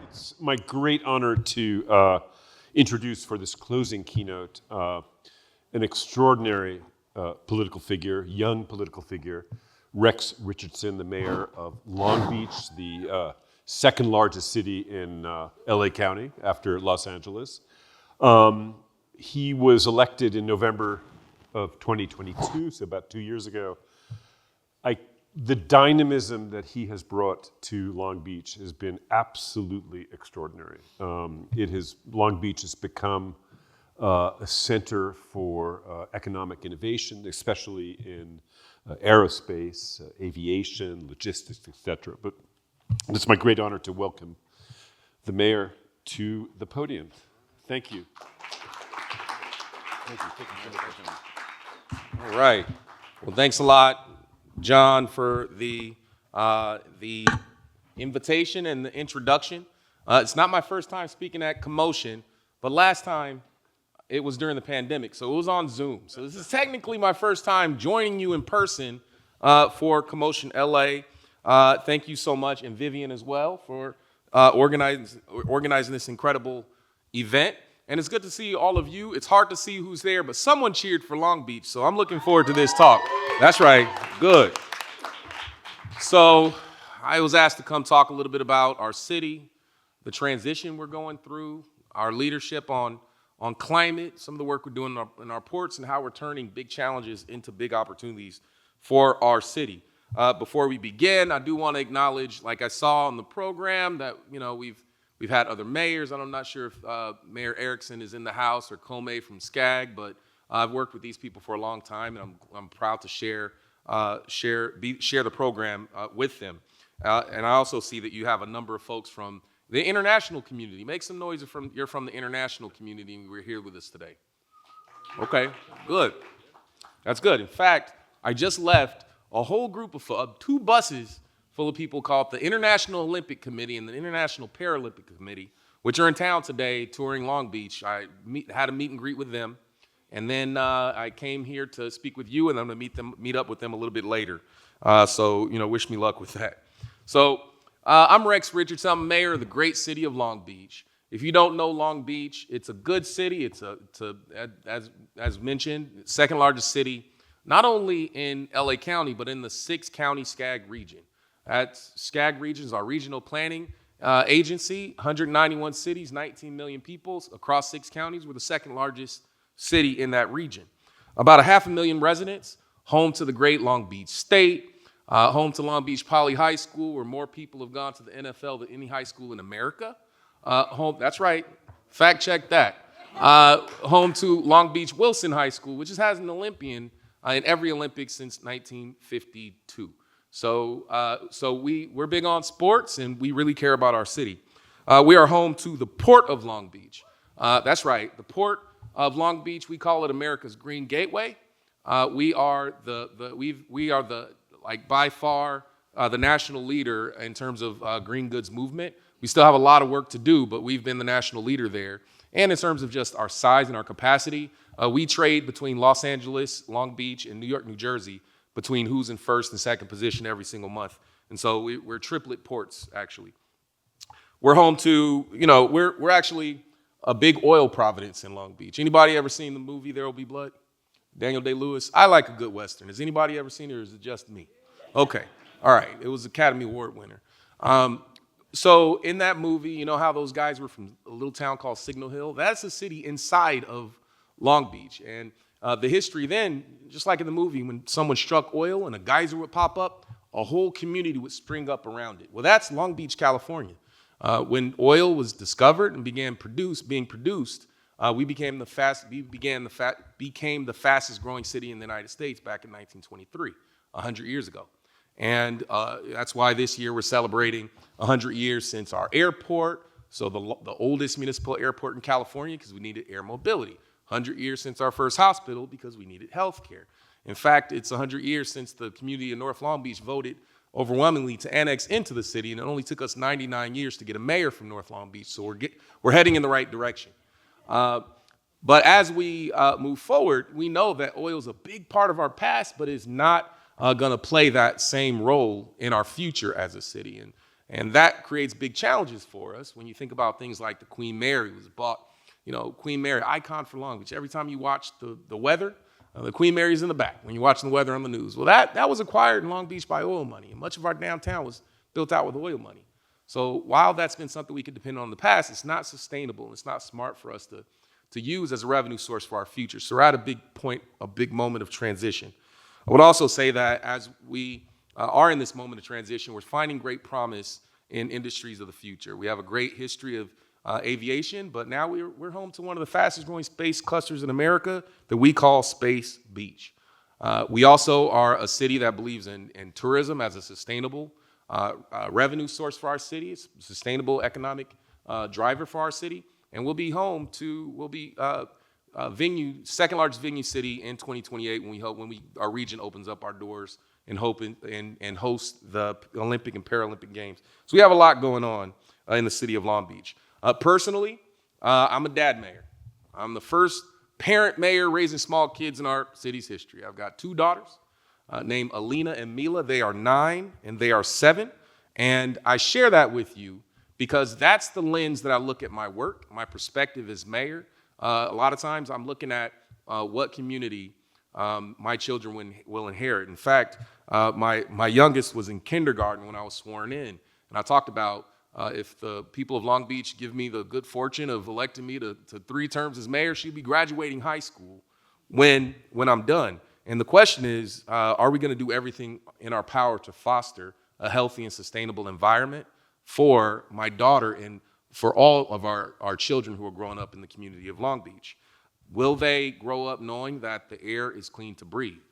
It's my great honor to introduce for this closing keynote an extraordinary political figure, young political figure, Rex Richardson, the mayor of Long Beach, the second largest city in LA County after Los Angeles. He was elected in November of 2022, so about 2 years ago. The dynamism that he has brought to Long Beach has been absolutely extraordinary. Long Beach has become a center for economic innovation, especially in aerospace, aviation, logistics, etc. But it's my great honor to welcome the mayor to the podium. Thank you. Thank you. All right. Well, thanks a lot, John, for the invitation and the introduction. It's not my first time speaking at CoMotion, but last time it was during the pandemic, so it was on Zoom. So this is technically my first time joining you in person for CoMotion LA. Thank you so much, and Vivian as well, for organizing this incredible event. And it's good to see all of you. It's hard to see who's there, but someone cheered for Long Beach, so I'm looking forward to this talk. That's right, good. So I was asked to come talk a little bit about our city, the transition we're going through, our leadership on climate, some of the work we're doing in our ports, and how we're turning big challenges into big opportunities for our city. Before we begin, I do want to acknowledge, like I saw on the program, that we've had other mayors, and I'm not sure if Mayor Richardson is in the house or from SCAG, but I've worked with these people for a long time, and I'm proud to share the program with them. And I also see that you have a number of folks from the international community. Make some noise if you're from the international community and we're here with us today. Okay, good. That's good. In fact, I just left a whole group of 2 buses full of people called the International Olympic Committee and the International Paralympic Committee, which are in town today touring Long Beach. I had a meet and greet with them, and then I came here to speak with you, and I'm going to meet up with them a little bit later. So wish me luck with that. So I'm Rex Richardson. I'm mayor of the great city of Long Beach. If you don't know Long Beach, it's a good city. It's as mentioned, second largest city, not only in LA County, but in the 6-county SCAG region. SCAG region is our regional planning agency, 191 cities, 19 million people across 6 counties. We're the second largest city in that region. About 500,000 residents, home to the great Long Beach State, home to Long Beach Poly High School, where more people have gone to the NFL than any high school in America. That's right, fact check that. Home to Long Beach Wilson High School, which has an Olympian in every Olympics since 1952. So we're big on sports, and we really care about our city. We are home to the Port of Long Beach. That's right, the Port of Long Beach. We call it America's Green Gateway. We are by far the national leader in terms of green goods movement. We still have a lot of work to do, but we've been the national leader there. And in terms of just our size and our capacity, we trade between Los Angeles, Long Beach, and New York, New Jersey, between who's in first and second position every single month. And so we're triplet ports, actually. We're home to, we're actually a big oil providence in Long Beach. Anybody ever seen the movie There Will Be Blood? Daniel Day-Lewis? I like a good Western. Has anybody ever seen it, or is it just me? Okay, all right. It was Academy Award winner. So in that movie, you know how those guys were from a little town called Signal Hill? That's a city inside of Long Beach. And the history then, just like in the movie, when someone struck oil and a geyser would pop up, a whole community would spring up around it. Well, that's Long Beach, California. When oil was discovered and began being produced, we became the fastest growing city in the United States back in 1923, 100 years ago. And that's why this year we're celebrating 100 years since our airport, so the oldest municipal airport in California, because we needed air mobility. 100 years since our first hospital, because we needed health care. In fact, it's 100 years since the community of North Long Beach voted overwhelmingly to annex into the city, and it only took us 99 years to get a mayor from North Long Beach, so we're heading in the right direction. But as we move forward, we know that oil is a big part of our past, but is not going to play that same role in our future as a city. And that creates big challenges for us when you think about things like the Queen Mary was bought, Queen Mary, icon for Long Beach. Every time you watch the weather, the Queen Mary's in the back when you're watching the weather on the news. Well, that was acquired in Long Beach by oil money, and much of our downtown was built out with oil money. So while that's been something we could depend on in the past, it's not sustainable, and it's not smart for us to use as a revenue source for our future. So we're at a big point, a big moment of transition. I would also say that as we are in this moment of transition, we're finding great promise in industries of the future. We have a great history of aviation, but now we're home to one of the fastest growing space clusters in America that we call Space Beach. We also are a city that believes in tourism as a sustainable revenue source for our city. It's a sustainable economic driver for our city. And we'll be second largest venue city in 2028 when our region opens up our doors and host the Olympic and Paralympic Games. So we have a lot going on in the city of Long Beach. Personally, I'm a dad mayor. I'm the first parent mayor raising small kids in our city's history. I've got two daughters named Alina and Mila. They are 9 and they are 7. And I share that with you because that's the lens that I look at my work, my perspective as mayor. A lot of times I'm looking at what community my children will inherit. In fact, my youngest was in kindergarten when I was sworn in. And I talked about if the people of Long Beach give me the good fortune of electing me to 3 terms as mayor, she'd be graduating high school when I'm done. And the question is, are we going to do everything in our power to foster a healthy and sustainable environment for my daughter and for all of our children who are growing up in the community of Long Beach? Will they grow up knowing that the air is clean to breathe?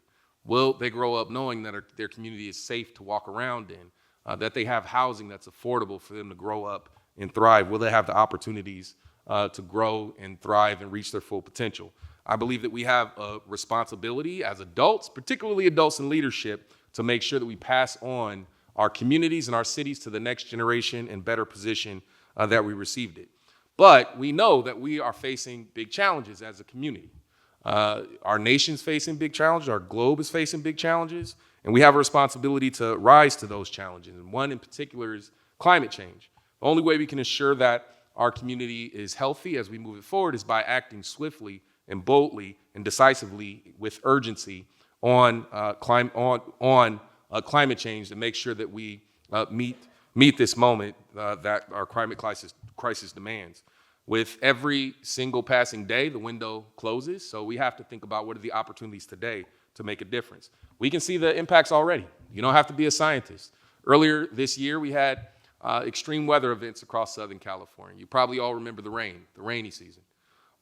Will they grow up knowing that their community is safe to walk around in, that they have housing that's affordable for them to grow up and thrive? Will they have the opportunities to grow and thrive and reach their full potential? I believe that we have a responsibility as adults, particularly adults in leadership, to make sure that we pass on our communities and our cities to the next generation in better position that we received it. But we know that we are facing big challenges as a community. Our nation's facing big challenges, our globe is facing big challenges, and we have a responsibility to rise to those challenges. And one in particular is climate change. The only way we can ensure that our community is healthy as we move it forward is by acting swiftly and boldly and decisively with urgency on climate change to make sure that we meet this moment that our climate crisis demands. With every single passing day, the window closes, so we have to think about what are the opportunities today to make a difference. We can see the impacts already. You don't have to be a scientist. Earlier this year, we had extreme weather events across Southern California. You probably all remember the rainy season.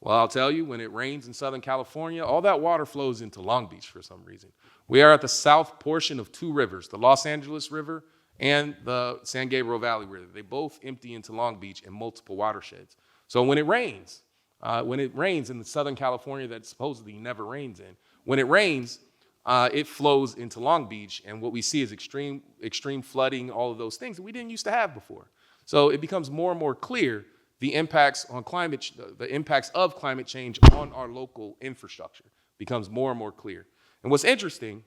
Well, I'll tell you, when it rains in Southern California, all that water flows into Long Beach for some reason. We are at the south portion of 2 rivers, the Los Angeles River and the San Gabriel Valley River. They both empty into Long Beach in multiple watersheds. So when it rains in the Southern California that supposedly never rains in, when it rains, it flows into Long Beach, and what we see is extreme flooding, all of those things that we didn't used to have before. So it becomes more and more clear the impacts of climate change on our local infrastructure becomes more and more clear. And what's interesting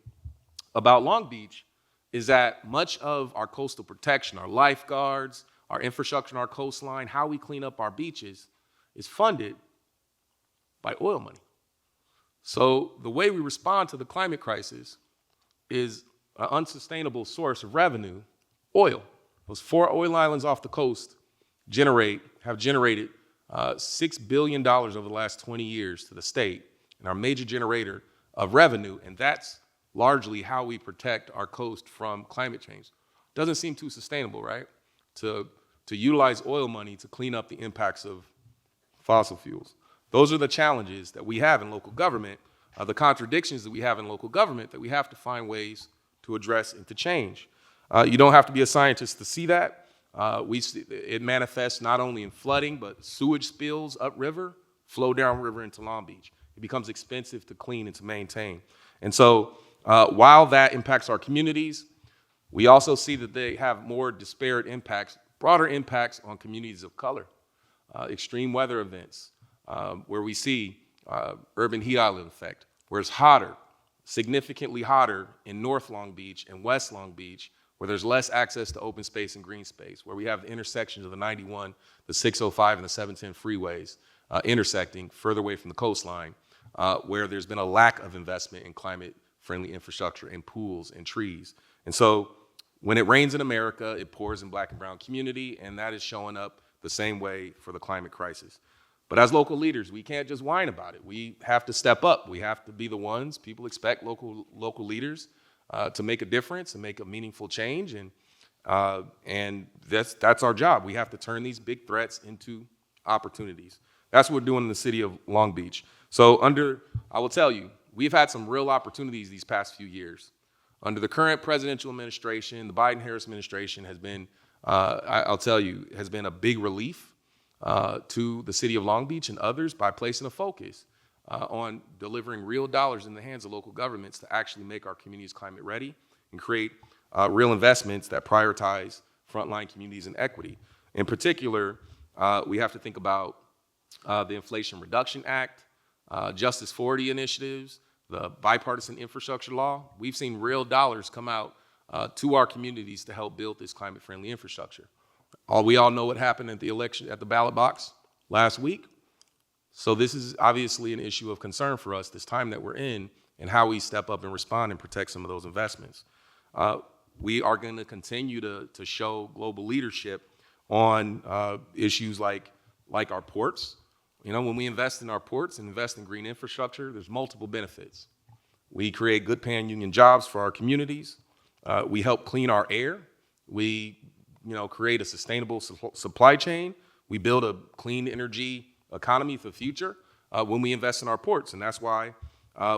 about Long Beach is that much of our coastal protection, our lifeguards, our infrastructure on our coastline, how we clean up our beaches is funded by oil money. So the way we respond to the climate crisis is an unsustainable source of revenue, oil. Those 4 oil islands off the coast have generated $6 billion over the last 20 years to the state and our major generator of revenue, and that's largely how we protect our coast from climate change. Doesn't seem too sustainable, right? To utilize oil money to clean up the impacts of fossil fuels. Those are the challenges that we have in local government, the contradictions that we have in local government that we have to find ways to address and to change. You don't have to be a scientist to see that. It manifests not only in flooding, but sewage spills upriver flow downriver into Long Beach. It becomes expensive to clean and to maintain. And so while that impacts our communities, we also see that they have more disparate impacts, broader impacts on communities of color, extreme weather events, where we see urban heat island effect, where it's hotter, significantly hotter in North Long Beach and West Long Beach, where there's less access to open space and green space, where we have the intersections of the 91, the 605, and the 710 freeways intersecting further away from the coastline, where there's been a lack of investment in climate-friendly infrastructure and pools and trees. And so when it rains in America, it pours in Black and brown community, and that is showing up the same way for the climate crisis. But as local leaders, we can't just whine about it. We have to step up. We have to be the ones. People expect local leaders to make a difference and make a meaningful change, and that's our job. We have to turn these big threats into opportunities. That's what we're doing in the city of Long Beach. So I will tell you, we've had some real opportunities these past few years. Under the current presidential administration, the Biden-Harris administration has been, I'll tell you, has been a big relief to the city of Long Beach and others by placing a focus on delivering real dollars in the hands of local governments to actually make our communities climate ready and create real investments that prioritize frontline communities and equity. In particular, we have to think about the Inflation Reduction Act, Justice 40 initiatives, the bipartisan infrastructure law. We've seen real dollars come out to our communities to help build this climate-friendly infrastructure. We all know what happened at the election, at the ballot box last week. So this is obviously an issue of concern for us, this time that we're in, and how we step up and respond and protect some of those investments. We are going to continue to show global leadership on issues like our ports. You know, when we invest in our ports and invest in green infrastructure, there's multiple benefits. We create good paying union jobs for our communities. We help clean our air. We, create a sustainable supply chain. We build a clean energy economy for the future when we invest in our ports. And that's why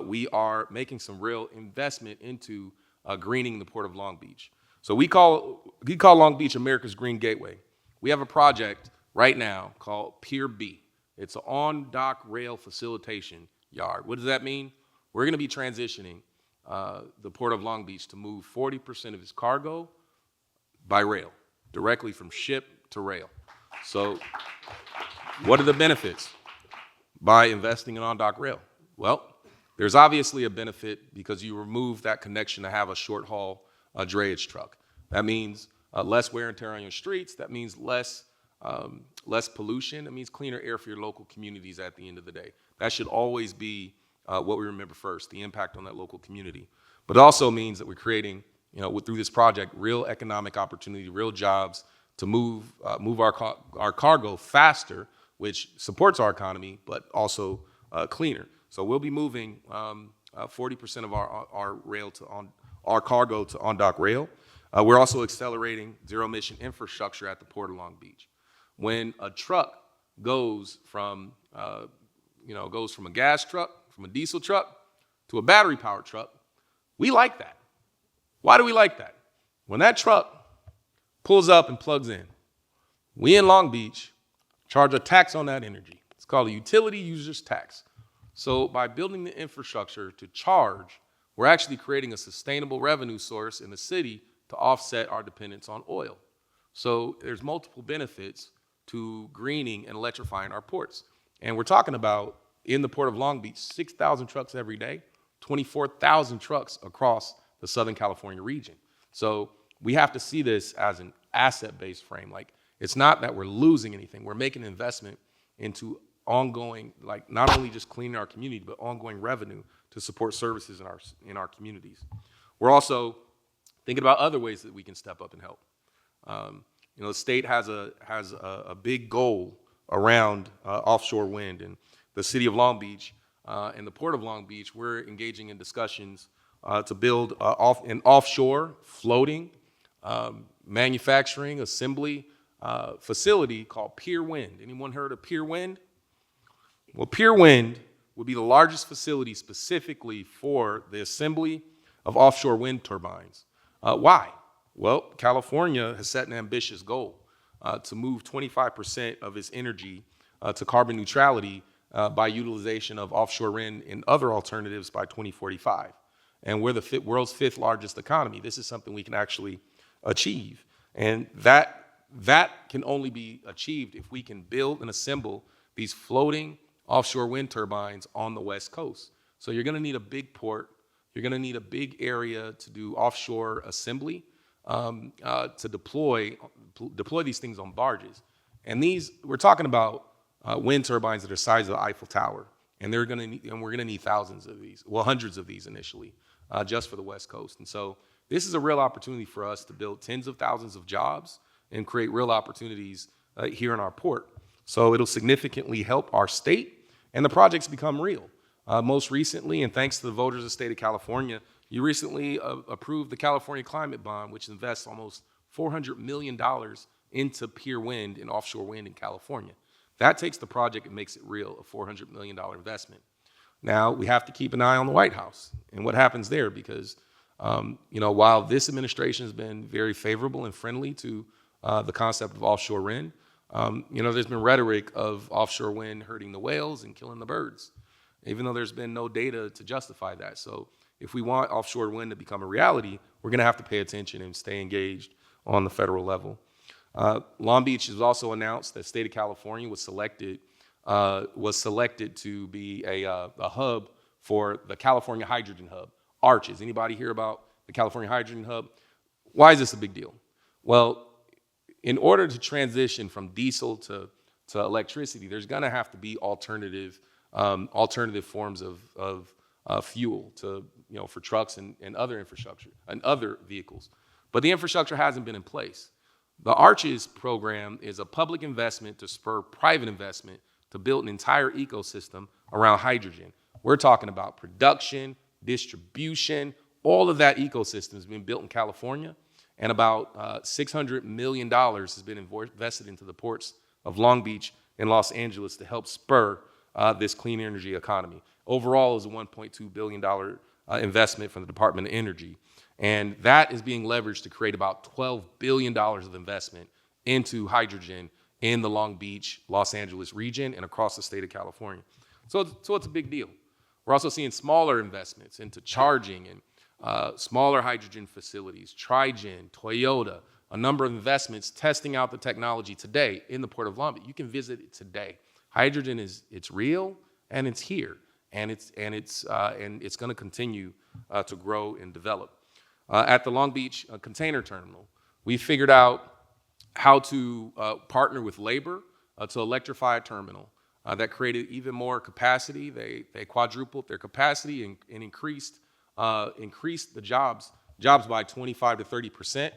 we are making some real investment into greening the Port of Long Beach. So we call Long Beach America's Green Gateway. We have a project right now called Pier B. It's an on-dock rail facilitation yard. What does that mean? We're going to be transitioning the Port of Long Beach to move 40% of its cargo by rail, directly from ship to rail. So what are the benefits by investing in on-dock rail? Well, there's obviously a benefit because you remove that connection to have a short-haul drayage truck. That means less wear and tear on your streets. That means less pollution. That means cleaner air for your local communities at the end of the day. That should always be what we remember first, the impact on that local community. But it also means that we're creating, through this project, real economic opportunity, real jobs to move our cargo faster, which supports our economy, but also cleaner. So we'll be moving 40% of our cargo to on-dock rail. We're also accelerating zero-emission infrastructure at the Port of Long Beach. When a truck goes from a gas truck, from a diesel truck to a battery-powered truck, we like that. Why do we like that? When that truck pulls up and plugs in, we in Long Beach charge a tax on that energy. It's called a utility users tax. So by building the infrastructure to charge, we're actually creating a sustainable revenue source in the city to offset our dependence on oil. So there's multiple benefits to greening and electrifying our ports. And we're talking about, in the Port of Long Beach, 6,000 trucks every day, 24,000 trucks across the Southern California region. So we have to see this as an asset-based frame. Like, it's not that we're losing anything. We're making an investment into ongoing, like, not only just cleaning our community, but ongoing revenue to support services in our communities. We're also thinking about other ways that we can step up and help. The state has a big goal around offshore wind, and the city of Long Beach and the Port of Long Beach, we're engaging in discussions to build an offshore floating manufacturing assembly facility called Pier Wind. Anyone heard of Pier Wind? Well, Pier Wind would be the largest facility specifically for the assembly of offshore wind turbines. Why? Well, California has set an ambitious goal to move 25% of its energy to carbon neutrality by utilization of offshore wind and other alternatives by 2045. And we're the world's 5th largest economy. This is something we can actually achieve. And that can only be achieved if we can build and assemble these floating offshore wind turbines on the West Coast. So you're going to need a big port. You're going to need a big area to do offshore assembly. to deploy these things on barges. And we're talking about wind turbines that are the size of the Eiffel Tower. And we're gonna need thousands of these, well, hundreds of these initially, just for the West Coast. And so this is a real opportunity for us to build tens of thousands of jobs and create real opportunities here in our port. So it'll significantly help our state, and the projects become real. Most recently, and thanks to the voters of the state of California, you recently approved the California Climate Bond, which invests almost $400 million into pier wind and offshore wind in California. That takes the project and makes it real, a $400 million investment. Now, we have to keep an eye on the White House and what happens there because, while this administration has been very favorable and friendly to the concept of offshore wind, there's been rhetoric of offshore wind hurting the whales and killing the birds, even though there's been no data to justify that. So if we want offshore wind to become a reality, we're going to have to pay attention and stay engaged on the federal level. Long Beach has also announced that the state of California was selected to be a hub for the California Hydrogen Hub, ARCHES. Anybody hear about the California Hydrogen Hub? Why is this a big deal? Well, in order to transition from diesel to electricity, there's going to have to be alternative forms of fuel for trucks and other infrastructure and other vehicles. But the infrastructure hasn't been in place. The ARCHES program is a public investment to spur private investment to build an entire ecosystem around hydrogen. We're talking about production, distribution, all of that ecosystem has been built in California, and about $600 million has been invested into the ports of Long Beach and Los Angeles to help spur this clean energy economy. Overall, is a $1.2 billion investment from the Department of Energy. And that is being leveraged to create about $12 billion of investment into hydrogen in the Long Beach, Los Angeles region and across the state of California. So it's a big deal. We're also seeing smaller investments into charging and smaller hydrogen facilities, Trigen, Toyota, a number of investments testing out the technology today in the Port of Long Beach. You can visit it today. Hydrogen it's real and it's here, and it's going to continue to grow and develop. At the Long Beach Container Terminal, we figured out how to partner with labor to electrify a terminal that created even more capacity. They quadrupled their capacity and increased the jobs by 25 to 30%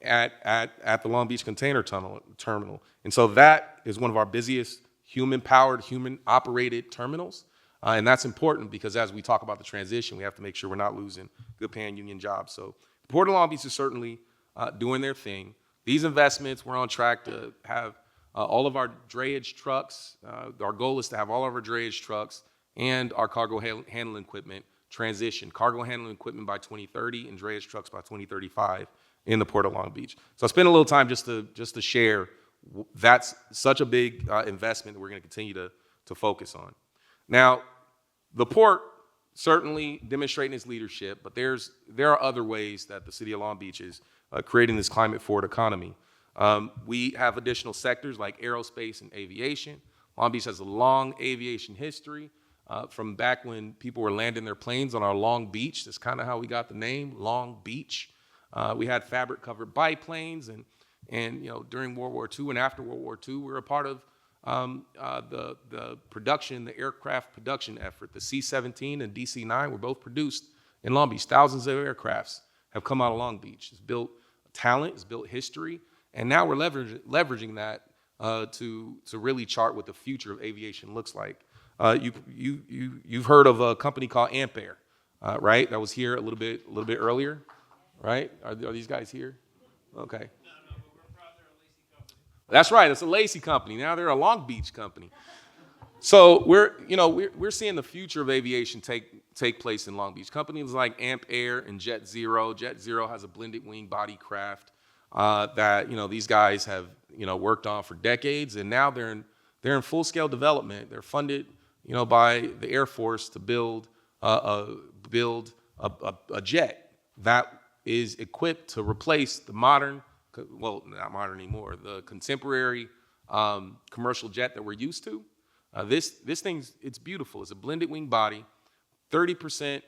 at the Long Beach Container Terminal. And so that is one of our busiest human-powered, human-operated terminals. And that's important because as we talk about the transition, we have to make sure we're not losing good-paying union jobs. So the Port of Long Beach is certainly doing their thing. These investments, we're on track to have all of our drayage trucks. Our goal is to have all of our drayage trucks and our cargo handling equipment transition. Cargo handling equipment by 2030 and drayage trucks by 2035 in the Port of Long Beach. So I spent a little time just to share. That's such a big investment that we're going to continue to focus on. Now, the port certainly demonstrating its leadership, but there are other ways that the city of Long Beach is creating this climate forward economy. We have additional sectors like aerospace and aviation. Long Beach has a long aviation history from back when people were landing their planes on our Long Beach. That's kind of how we got the name, Long Beach. We had fabric-covered biplanes, and during World War II and after World War II, we were a part of the aircraft production effort. The C-17 and DC-9 were both produced in Long Beach. Thousands of aircrafts have come out of Long Beach. It's built talent, it's built history, and now we're leveraging that to really chart what the future of aviation looks like. You've heard of a company called Ampere, right? That was here a little bit earlier, right? Are these guys here? Okay. That's right. It's a Lacey company. Now they're a Long Beach company. So we're seeing the future of aviation take place in Long Beach. Companies like Amp Air and Jet Zero. Jet Zero has a blended wing body craft that these guys have worked on for decades, and now they're in full scale development. They're funded by the Air Force to build a jet that is equipped to replace the modern. Well, not modern anymore, the contemporary commercial jet that we're used to. This thing, it's beautiful. It's a blended wing body, 30%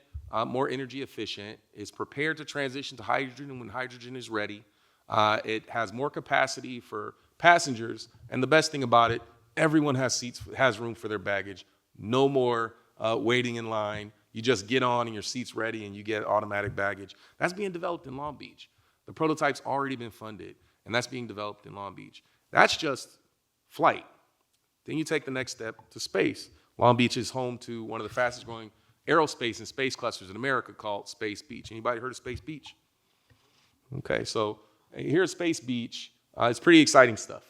more energy efficient. It's prepared to transition to hydrogen when hydrogen is ready. It has more capacity for passengers. And the best thing about it, everyone has room for their baggage. No more waiting in line. You just get on and your seat's ready and you get automatic baggage. That's being developed in Long Beach. The prototype's already been funded, and that's being developed in Long Beach. That's just flight. Then you take the next step to space. Long Beach is home to one of the fastest growing aerospace and space clusters in America called Space Beach. Anybody heard of Space Beach? Okay, so here at Space Beach, it's pretty exciting stuff.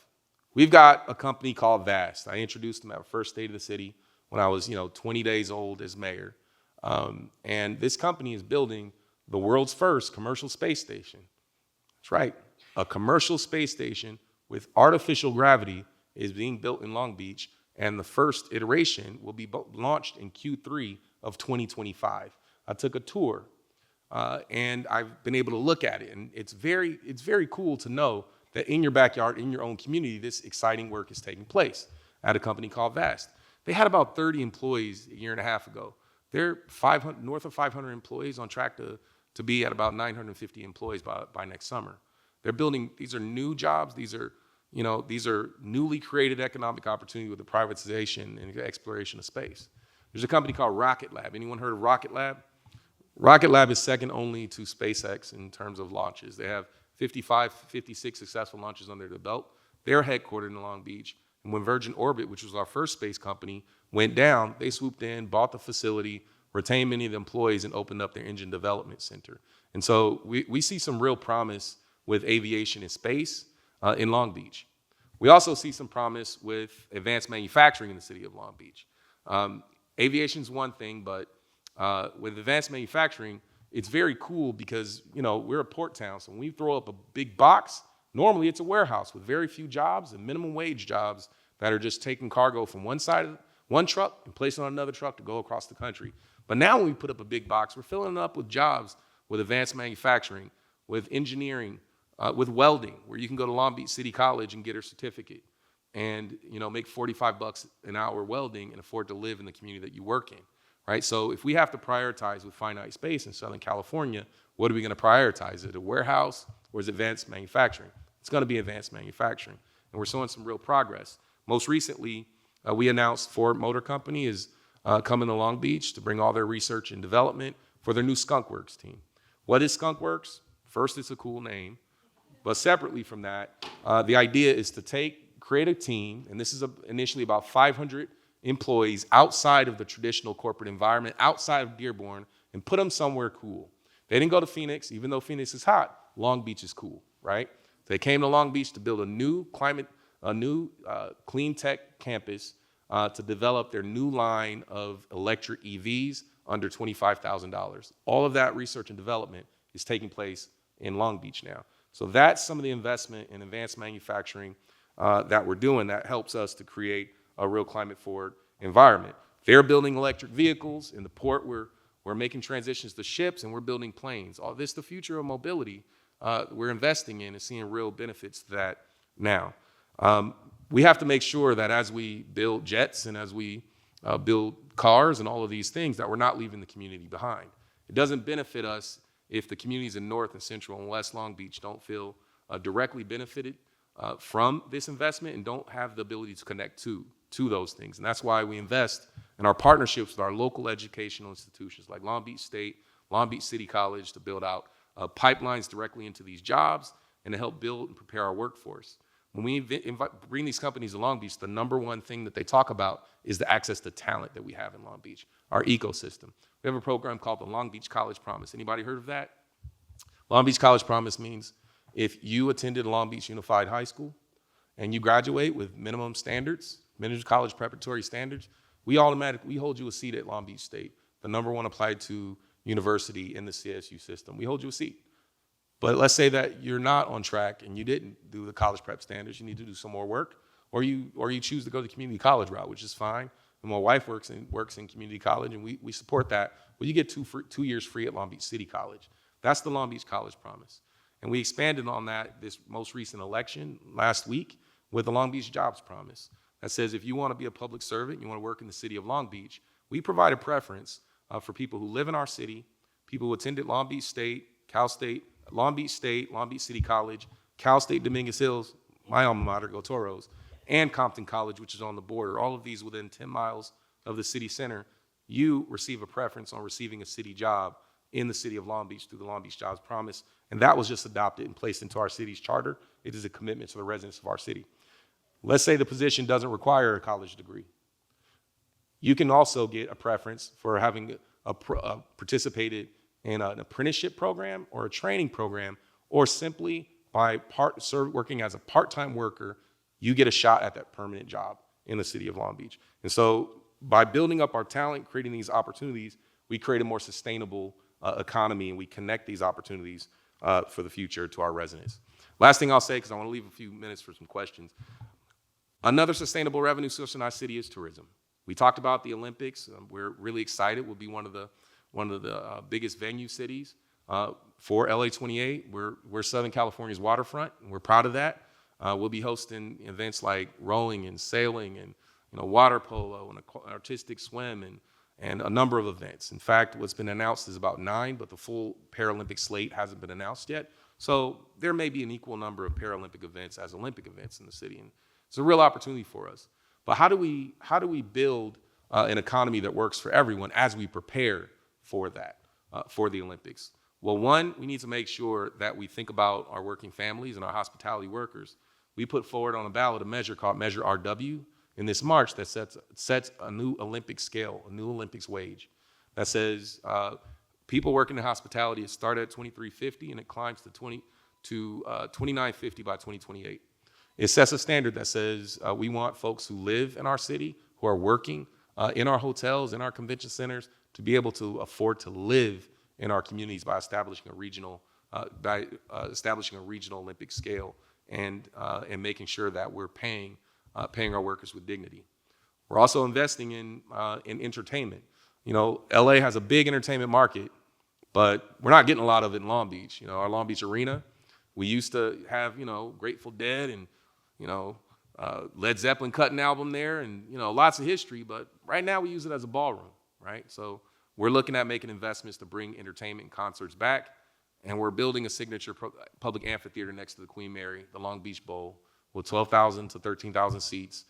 We've got a company called VAST. I introduced them at our first State of the City when I was 20 days old as mayor. And this company is building the world's first commercial space station. That's right, a commercial space station with artificial gravity is being built in Long Beach, and the first iteration will be launched in Q3 of 2025. I took a tour, and I've been able to look at it, and it's very cool to know that in your backyard, in your own community, this exciting work is taking place at a company called VAST. They had about 30 employees a year and a half ago. They're north of 500 employees, on track to be at about 950 employees by next summer. They're building, these are new jobs, these are newly created economic opportunity with the privatization and exploration of space. There's a company called Rocket Lab. Anyone heard of Rocket Lab? Rocket Lab is second only to SpaceX in terms of launches. They have 56 successful launches under their belt. They're headquartered in Long Beach. And when Virgin Orbit, which was our first space company, went down, they swooped in, bought the facility, retained many of the employees, and opened up their engine development center. And so we see some real promise with aviation and space in Long Beach. We also see some promise with advanced manufacturing in the city of Long Beach. Aviation's one thing, but with advanced manufacturing, it's very cool because we're a port town. So when we throw up a big box, normally it's a warehouse with very few jobs and minimum wage jobs that are just taking cargo from one side of one truck and placing on another truck to go across the country. But now when we put up a big box, we're filling it up with jobs with advanced manufacturing, with engineering, with welding, where you can go to Long Beach City College and get a certificate and make $45 an hour welding and afford to live in the community that you work in, right? So if we have to prioritize with finite space in Southern California, what are we going to prioritize? Is it a warehouse or is it advanced manufacturing? It's going to be advanced manufacturing, and we're showing some real progress. Most recently, we announced Ford Motor Company is coming to Long Beach to bring all their research and development for their new Skunk Works team. What is Skunk Works? First, it's a cool name. But separately from that, the idea is to create a team, and this is initially about 500 employees outside of the traditional corporate environment, outside of Dearborn, and put them somewhere cool. They didn't go to Phoenix, even though Phoenix is hot. Long Beach is cool, right? They came to Long Beach to build a new clean tech campus to develop their new line of electric EVs under $25,000. All of that research and development is taking place in Long Beach now. So that's some of the investment in advanced manufacturing that we're doing that helps us to create a real climate forward environment. They're building electric vehicles. In the port, we're making transitions to ships, and we're building planes. All this, the future of mobility, we're investing in and seeing real benefits to that now. We have to make sure that as we build jets and as we build cars and all of these things, that we're not leaving the community behind. It doesn't benefit us if the communities in North and Central and West Long Beach don't feel directly benefited from this investment and don't have the ability to connect to those things. And that's why we invest in our partnerships with our local educational institutions like Long Beach State, Long Beach City College to build out pipelines directly into these jobs and to help build and prepare our workforce. When we bring these companies to Long Beach, the number one thing that they talk about is the access to talent that we have in Long Beach, our ecosystem. We have a program called the Long Beach College Promise. Anybody heard of that? Long Beach College Promise means if you attended Long Beach Unified High School and you graduate with minimum standards, minimum college preparatory standards, we hold you a seat at Long Beach State, the number one applied to university in the CSU system. We hold you a seat. But let's say that you're not on track and you didn't do the college prep standards, you need to do some more work, or you choose to go the community college route, which is fine. And my wife works in community college, and we support that. Well, you get 2 years free at Long Beach City College. That's the Long Beach College Promise. And we expanded on that this most recent election last week with the Long Beach Jobs Promise that says if you want to be a public servant, you want to work in the city of Long Beach, we provide a preference for people who live in our city, people who attended Long Beach State, Cal State, Long Beach City College, Cal State Dominguez Hills, my alma mater, Go Toros, and Compton College, which is on the border, all of these within 10 miles of the city center. You receive a preference on receiving a city job in the city of Long Beach through the Long Beach Jobs Promise. And that was just adopted and placed into our city's charter. It is a commitment to the residents of our city. Let's say the position doesn't require a college degree. You can also get a preference for having participated in an apprenticeship program or a training program, or simply by working as a part-time worker, you get a shot at that permanent job in the city of Long Beach. And so by building up our talent, creating these opportunities, we create a more sustainable economy, and we connect these opportunities for the future to our residents. Last thing I'll say, because I want to leave a few minutes for some questions. Another sustainable revenue source in our city is tourism. We talked about the Olympics. We're really excited. We'll be one of the biggest venue cities for LA 28. We're Southern California's waterfront, and we're proud of that. We'll be hosting events like rowing and sailing and water polo and artistic swim and a number of events. In fact, what's been announced is about 9, but the full Paralympic slate hasn't been announced yet. So there may be an equal number of Paralympic events as Olympic events in the city, and it's a real opportunity for us. But how do we build an economy that works for everyone as we prepare for that, for the Olympics? Well, one, we need to make sure that we think about our working families and our hospitality workers. We put forward on a ballot a measure called Measure RW in this March that sets a new Olympic scale, a new Olympics wage that says people working in hospitality start at $23.50 and it climbs to $29.50 by 2028. It sets a standard that says we want folks who live in our city, who are working in our hotels, in our convention centers, to be able to afford to live in our communities by establishing a regional Olympic scale and making sure that we're paying our workers with dignity. We're also investing in entertainment. LA has a big entertainment market, but we're not getting a lot of it in Long Beach. Our Long Beach Arena, we used to have, Grateful Dead and, Led Zeppelin cut an album there and, lots of history, but right now we use it as a ballroom, right? So we're looking at making investments to bring entertainment and concerts back, and we're building a signature public amphitheater next to the Queen Mary, the Long Beach Bowl, with 12,000 to 13,000 seats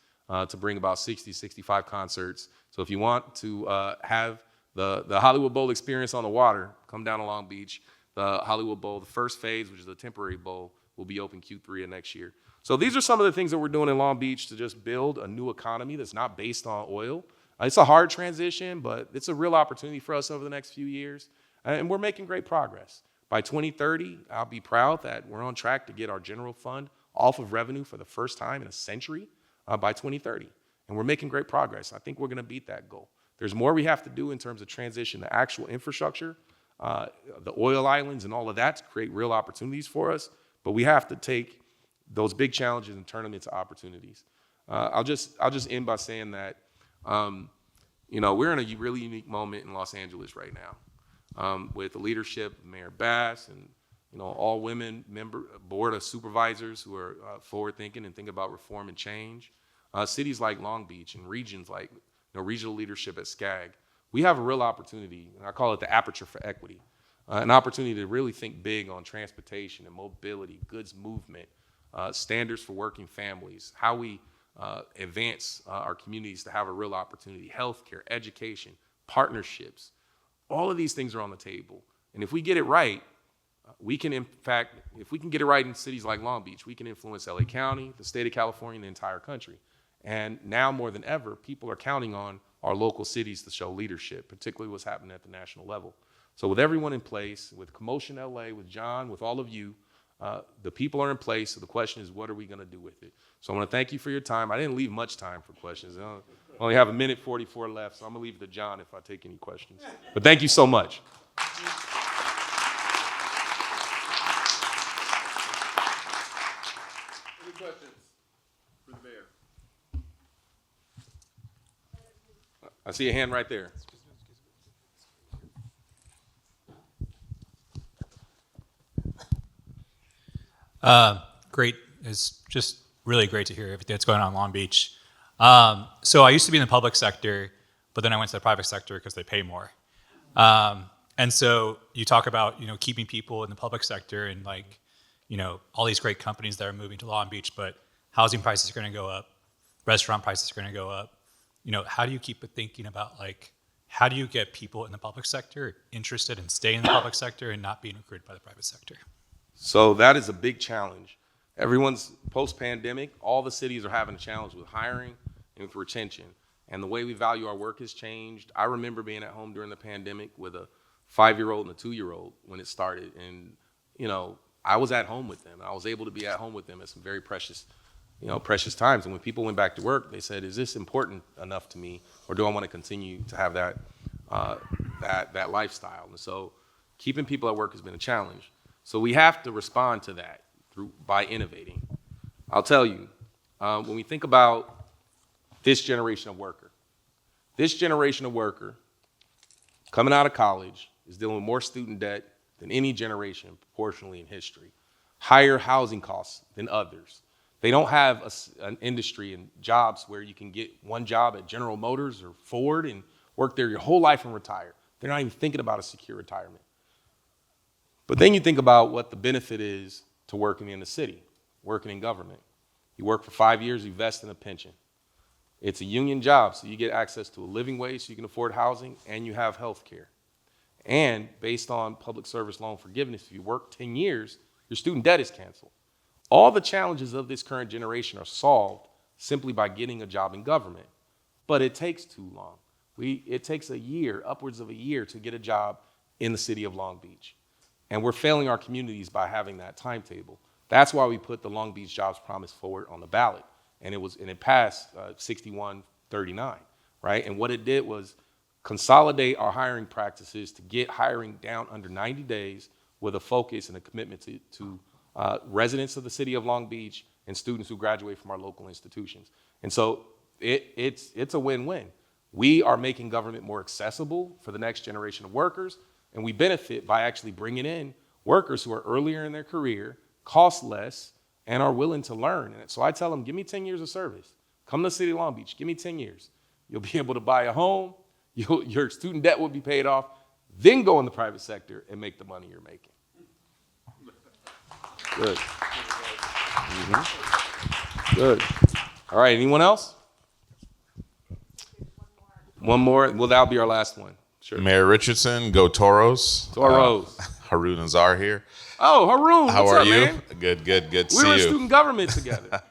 to bring about 60, 65 concerts. So if you want to have the Hollywood Bowl experience on the water, come down to Long Beach. The Hollywood Bowl, the first phase, which is the temporary bowl, will be open Q3 of next year. So these are some of the things that we're doing in Long Beach to just build a new economy that's not based on oil. It's a hard transition, but it's a real opportunity for us over the next few years. And we're making great progress. By 2030, I'll be proud that we're on track to get our general fund off of revenue for the first time in a century by 2030. And we're making great progress. I think we're going to beat that goal. There's more we have to do in terms of transition to actual infrastructure, the oil islands and all of that to create real opportunities for us. But we have to take those big challenges and turn them into opportunities. I'll just end by saying that, we're in a really unique moment in Los Angeles right now with the leadership of Mayor Bass and, all women board of supervisors who are forward thinking and think about reform and change. Cities like Long Beach and regions like regional leadership at SCAG, we have a real opportunity, and I call it the aperture for equity, an opportunity to really think big on transportation and mobility, goods movement, standards for working families, how we advance our communities to have a real opportunity, healthcare, education, partnerships. All of these things are on the table. And if we get it right, if we can get it right in cities like Long Beach, we can influence LA County, the state of California, and the entire country. And now more than ever, people are counting on our local cities to show leadership, particularly what's happening at the national level. So with everyone in place, with CoMotion LA, with John, with all of you, the people are in place. So the question is, what are we going to do with it? So I want to thank you for your time. I didn't leave much time for questions. I only have 1:44 left, so I'm going to leave it to John if I take any questions. But thank you so much. Any questions for the mayor? I see a hand right there. Great. It's just really great to hear everything that's going on in Long Beach. So I used to be in the public sector, but then I went to the private sector because they pay more. And so you talk about, keeping people in the public sector and like, all these great companies that are moving to Long Beach, but housing prices are going to go up, restaurant prices are going to go up. How do you keep thinking about like, how do you get people in the public sector interested in staying in the public sector and not being recruited by the private sector? So that is a big challenge. Everyone's post-pandemic, all the cities are having a challenge with hiring and with retention. And the way we value our work has changed. I remember being at home during the pandemic with a 5-year-old and a 2-year-old when it started. And, I was at home with them. I was able to be at home with them at some very precious times. And when people went back to work, they said, is this important enough to me, or do I want to continue to have that lifestyle? And so keeping people at work has been a challenge. So we have to respond to that by innovating. I'll tell you, when we think about this generation of worker coming out of college is dealing with more student debt than any generation proportionally in history, higher housing costs than others. They don't have an industry and jobs where you can get one job at General Motors or Ford and work there your whole life and retire. They're not even thinking about a secure retirement. But then you think about what the benefit is to working in the city, working in government. You work for 5 years, you vest in a pension. It's a union job, so you get access to a living wage so you can afford housing, and you have health care. And based on public service loan forgiveness, if you work 10 years, your student debt is canceled. All the challenges of this current generation are solved simply by getting a job in government. But it takes too long. It takes a year, upwards of a year, to get a job in the city of Long Beach. And we're failing our communities by having that timetable. That's why we put the Long Beach Jobs Promise forward on the ballot. And it passed 61-39, right? And what it did was consolidate our hiring practices to get hiring down under 90 days with a focus and a commitment to residents of the city of Long Beach and students who graduate from our local institutions. And so it's a win-win. We are making government more accessible for the next generation of workers, and we benefit by actually bringing in workers who are earlier in their career, cost less, and are willing to learn. And so I tell them, give me 10 years of service. Come to the city of Long Beach, give me 10 years. You'll be able to buy a home, your student debt will be paid off, then go in the private sector and make the money you're making. Good. Good. All right, anyone else? One more. Well, that'll be our last one. Sure. Mayor Richardson, go Toros. Toros. Haroon Azar here. Oh, Haroon. How what's are up, you? Man? Good to We see were in you. student government together.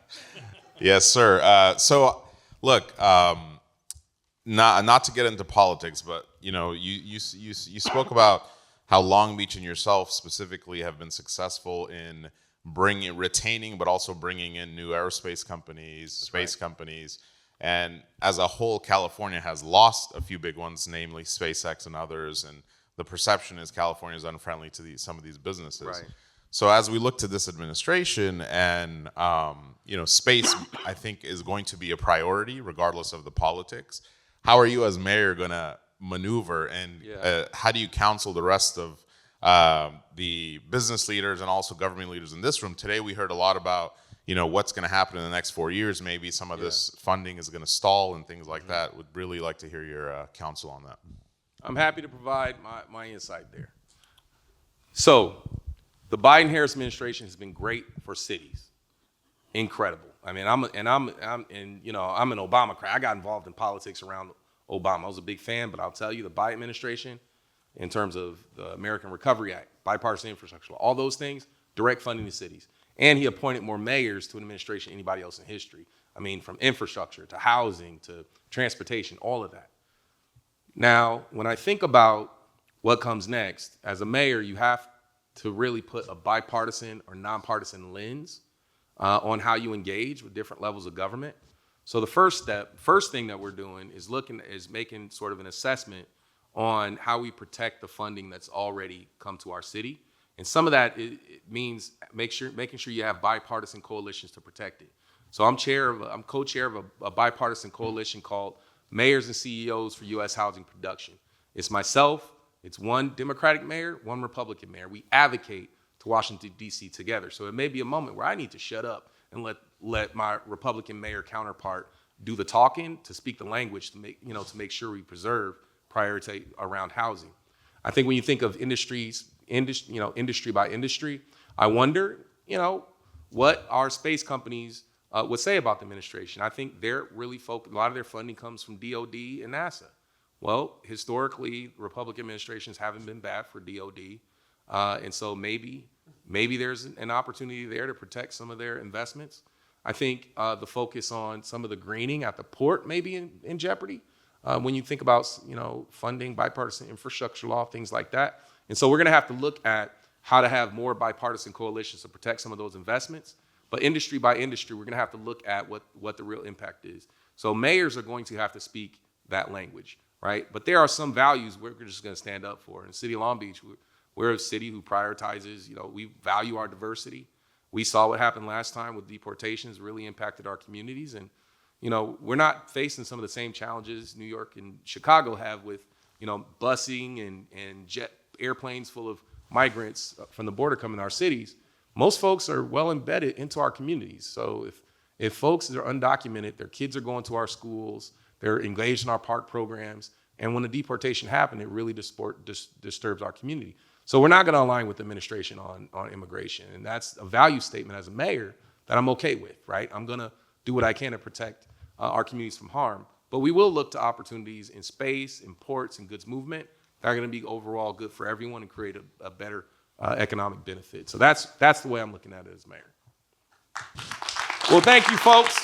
Yes, sir. So, look, not to get into politics, but you spoke about how Long Beach and yourself specifically have been successful in retaining, but also bringing in new aerospace companies, space companies. And as a whole, California has lost a few big ones, namely SpaceX and others. And the perception is California is unfriendly to some of these businesses. Right. So as we look to this administration and, space, I think, is going to be a priority regardless of the politics. How are you as mayor going to maneuver, and how do you counsel the rest of the business leaders and also government leaders in this room? Today we heard a lot about what's going to happen in the next 4 years. Maybe some of this funding is going to stall and things like that. Would really like to hear your counsel on that. I'm happy to provide my insight there. So the Biden-Harris administration has been great for cities. Incredible. I mean, I'm an Obama. I got involved in politics around Obama. I was a big fan, but I'll tell you, the Biden administration, in terms of the American Recovery Act, bipartisan infrastructure, all those things, direct funding to cities. And he appointed more mayors to an administration than anybody else in history. I mean, from infrastructure to housing to transportation, all of that. Now, when I think about what comes next, as a mayor, you have to really put a bipartisan or nonpartisan lens on how you engage with different levels of government. So the first thing that we're doing is making sort of an assessment on how we protect the funding that's already come to our city. And some of that it means making sure you have bipartisan coalitions to protect it. So I'm co-chair of a bipartisan coalition called Mayors and CEOs for U.S. Housing Production. It's myself, it's one Democratic mayor, one Republican mayor. We advocate to Washington, D.C. together. So it may be a moment where I need to shut up and let my Republican mayor counterpart do the talking, to speak the language, to make sure we preserve priority around housing. I think when you think of industry by industry, I wonder, what our space companies would say about the administration. I think they're really focused. A lot of their funding comes from DoD and NASA. Well, historically, Republican administrations haven't been bad for DoD, and so maybe there's an opportunity there to protect some of their investments. I think the focus on some of the greening at the port may be in jeopardy when you think about funding, bipartisan infrastructure law, things like that. And so we're going to have to look at how to have more bipartisan coalitions to protect some of those investments. But industry by industry, we're going to have to look at what the real impact is. So mayors are going to have to speak that language, right? But there are some values we're just going to stand up for. In the city of Long Beach, we're a city who prioritizes, we value our diversity. We saw what happened last time with deportations really impacted our communities. And, we're not facing some of the same challenges New York and Chicago have with, busing and jet airplanes full of migrants from the border coming to our cities. Most folks are well embedded into our communities. So if folks are undocumented, their kids are going to our schools, they're engaged in our park programs, and when the deportation happened, it really disturbs our community. So we're not going to align with the administration on immigration, and that's a value statement as a mayor that I'm okay with, right? I'm going to do what I can to protect our communities from harm, but we will look to opportunities in space, in ports, and goods movement that are going to be overall good for everyone and create a better economic benefit. So that's the way I'm looking at it as mayor. Well, thank you, folks.